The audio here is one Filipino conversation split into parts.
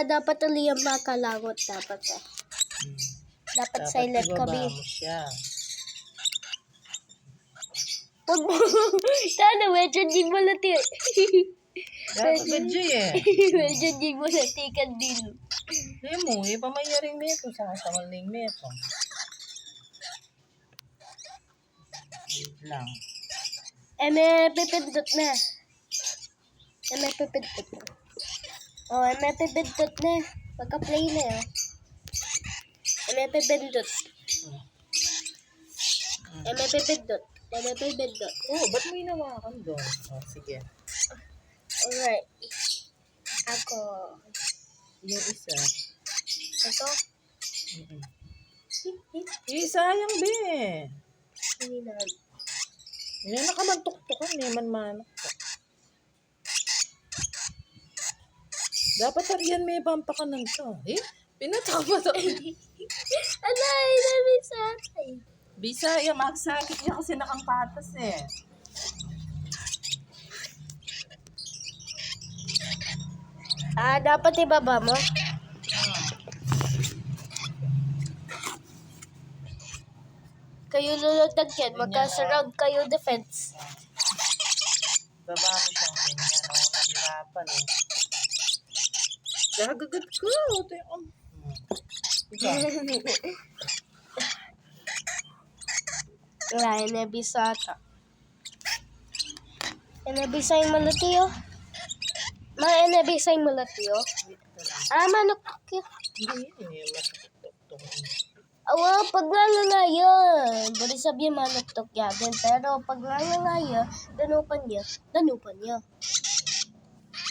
Dapat ulit yung makalangot. Dapat eh. Dapat silent kami. Dapat siya. Sana, medyo di mo lati. Dapat badyo eh. Medyo di mo latikan din. Hindi mo, pamayaring meto sa maling meto. Wait lang. May pipindot na. May pipindot na. May pipindot na. Pagka-play na yun. May pipindot. May pipindot. May pipindot. Ba't mo hinawakan doon? Sige. Alright. Ako. Yung isa. Ito? Sayang be. Hindi na. Yan nakamantok-tokan eh. Manmanak ka. Dapat ariyan may pampakanan to. Pinatapa to. Alay, namin sa akin. Bisaya, magsakit niya kasi nakampatas eh. Dapat ibaba mo. Kayo lulutag yan. Magka-surround kayo defense. Baba mo siyang ganyan. Nahirapan eh. Gagagat ko. Wala, inabisa ata. Inabisa yung malatiyo. Inabisa yung malatiyo. Manok yun. Hindi eh. Matuktok-tok. Pag lalangaya, bari sabihin manuktok yakin. Pero pag lalangaya, danupan niya.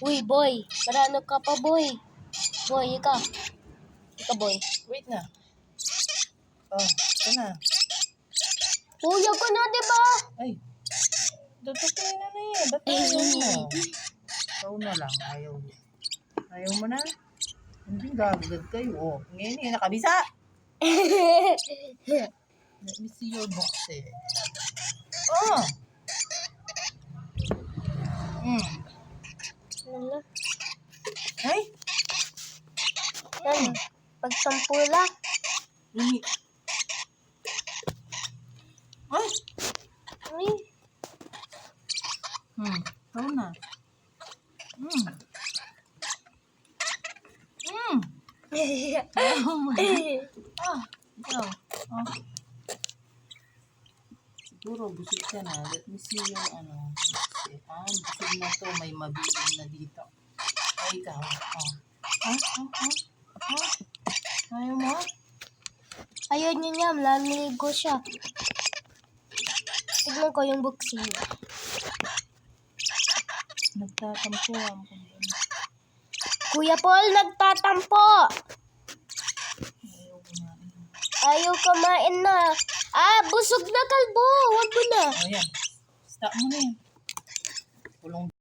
Uy, boy. Marano ka pa, boy. Boy, ika. Ika, boy. Wait na. Ito na. Kuya ko na, diba? Ay. Tutukin na na eh. Ba't ayaw mo? Ikaw na lang. Ayaw mo. Ayaw mo na? Hindi, gagagad kayo. Ngayon nakabisa. Let me see your box eh. Lala. Ay? Yan. Pagsampula. Ay? Ay. Ikaw na. Ikaw. Siguro busog ka na. Let me see yung ano. Busog na to. May mabilang na dito. Ay, ikaw. Ayaw mo? Ayaw niya niya. Malamigo siya. Tignan ko yung boxing. Nagtatampo ang Kuya Paul, nagtatampo. Ayaw kumain na. Busog na kalbo. Wag mo na. Ayan. Stop mo na yan. Kulong